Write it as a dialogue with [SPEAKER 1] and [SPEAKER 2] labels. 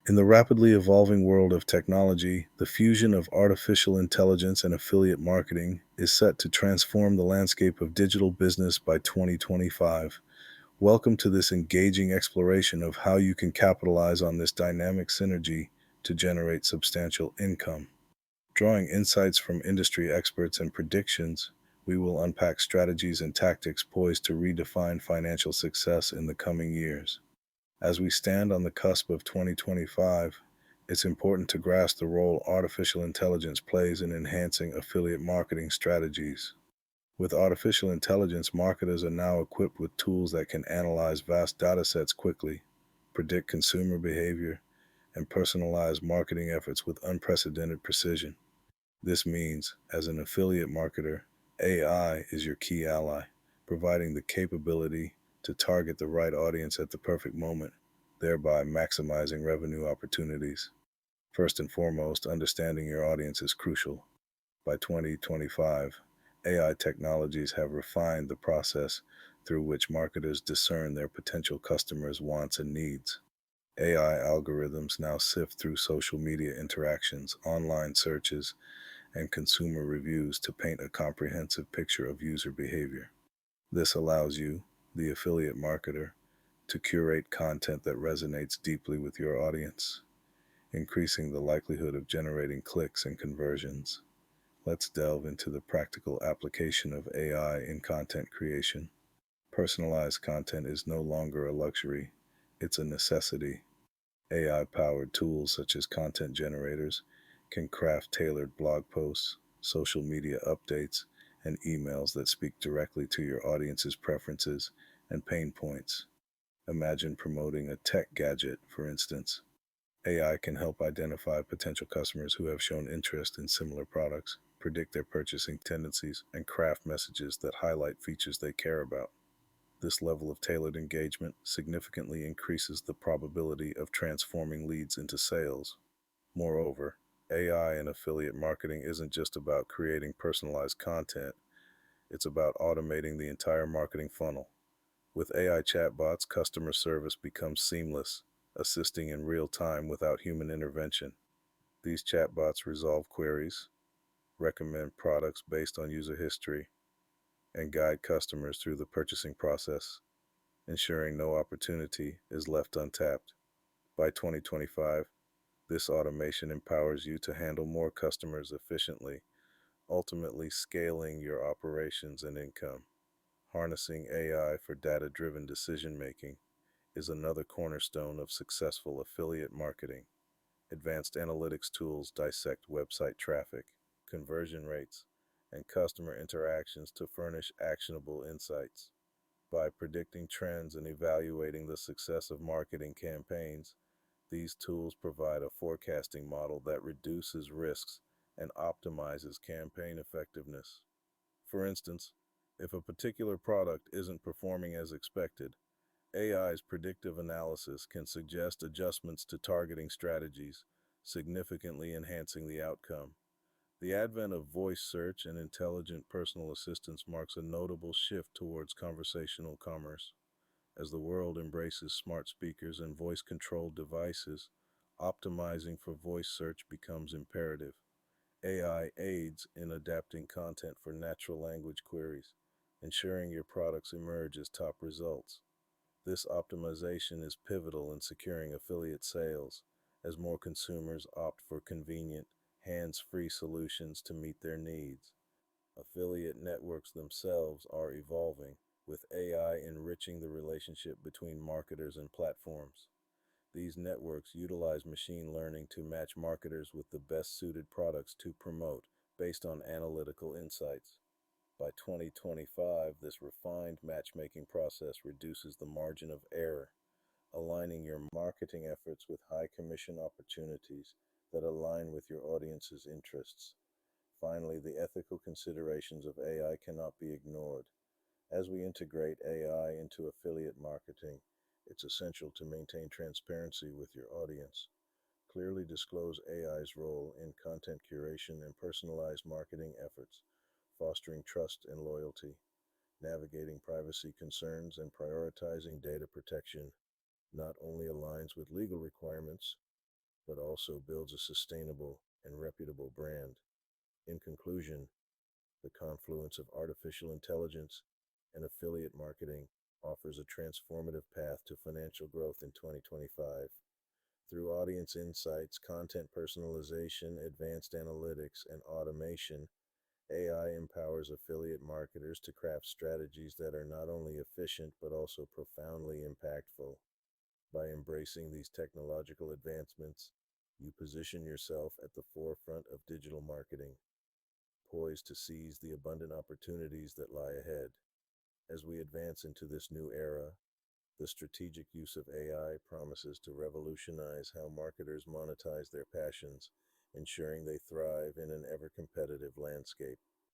[SPEAKER 1] In the rapidly evolving world of technology, the fusion of artificial intelligence and affiliate marketing is set to transform the landscape of digital business by 2025. Welcome to this engaging exploration of how you can capitalize on this dynamic synergy to generate substantial income. Drawing insights from industry experts and predictions, we will unpack strategies and tactics poised to redefine financial success in the coming years. As we stand on the cusp of 2025, it's important to grasp the role artificial intelligence plays in enhancing affiliate marketing strategies. With artificial intelligence, marketers are now equipped with tools that can analyze vast datasets quickly, predict consumer behavior, and personalize marketing efforts with unprecedented precision. This means, as an affiliate marketer, AI is your key ally, providing the capability to target the right audience at the perfect moment, thereby maximizing revenue opportunities. First and foremost, understanding your audience is crucial. By 2025, AI technologies have refined the process through which marketers discern their potential customers' wants and needs. AI algorithms now sift through social media interactions, online searches, and consumer reviews to paint a comprehensive picture of user behavior. This allows you, the affiliate marketer, to curate content that resonates deeply with your audience, increasing the likelihood of generating clicks and conversions. Let's delve into the practical application of AI in content creation. Personalized content is no longer a luxury, it's a necessity. AI powered tools such as content generators can craft tailored blog posts, social media updates, and emails that speak directly to your audience's preferences and pain points. Imagine promoting a tech gadget, for instance. AI can help identify potential customers who have shown interest in similar products, predict their purchasing tendencies, and craft messages that highlight features they care about. This level of tailored engagement significantly increases the probability of transforming leads into sales. Moreover, AI in affiliate marketing isn't just about creating personalized content, it's about automating the entire marketing funnel. With AI chatbots, customer service becomes seamless, assisting in real time without human intervention. These chatbots resolve queries, recommend products based on user history, and guide customers through the purchasing process, ensuring no opportunity is left untapped. By 2025, this automation empowers you to handle more customers efficiently, ultimately scaling your operations and income. Harnessing AI for data-driven decision-making is another cornerstone of successful affiliate marketing. Advanced analytics tools dissect website traffic, conversion rates, and customer interactions to furnish actionable insights. By predicting trends and evaluating the success of marketing campaigns, these tools provide a forecasting model that reduces risks and optimizes campaign effectiveness. For instance, if a particular product isn't performing as expected, AI's predictive analysis can suggest adjustments to targeting strategies, significantly enhancing the outcome. The advent of voice search and intelligent personal assistants marks a notable shift towards conversational commerce. As the world embraces smart speakers and voice-controlled devices, optimizing for voice search becomes imperative. AI aids in adapting content for natural language queries, ensuring your products emerge as top results. This optimization is pivotal in securing affiliate sales, as more consumers opt for convenient, hands-free solutions to meet their needs. Affiliate networks themselves are evolving, with AI enriching the relationship between marketers and platforms. These networks utilize machine learning to match marketers with the best suited products to promote based on analytical insights. By 2025, this refined matchmaking process reduces the margin of error, aligning your marketing efforts with high commission opportunities that align with your audience's interests. Finally, the ethical considerations of AI cannot be ignored. As we integrate AI into affiliate marketing, it's essential to maintain transparency with your audience. Clearly disclose AI's role in content curation and personalized marketing efforts, fostering trust and loyalty. Navigating privacy concerns and prioritizing data protection not only aligns with legal requirements, but also builds a sustainable and reputable brand. In conclusion, the confluence of artificial intelligence and affiliate marketing offers a transformative path to financial growth in 2025. Through audience insights, content personalization, advanced analytics, and automation, AI empowers affiliate marketers to craft strategies that are not only efficient but also profoundly impactful. By embracing these technological advancements, you position yourself at the forefront of digital marketing, poised to seize the abundant opportunities that lie ahead. As we advance into this new era, the strategic use of AI promises to revolutionize how marketers monetize their passions, ensuring they thrive in an ever competitive landscape.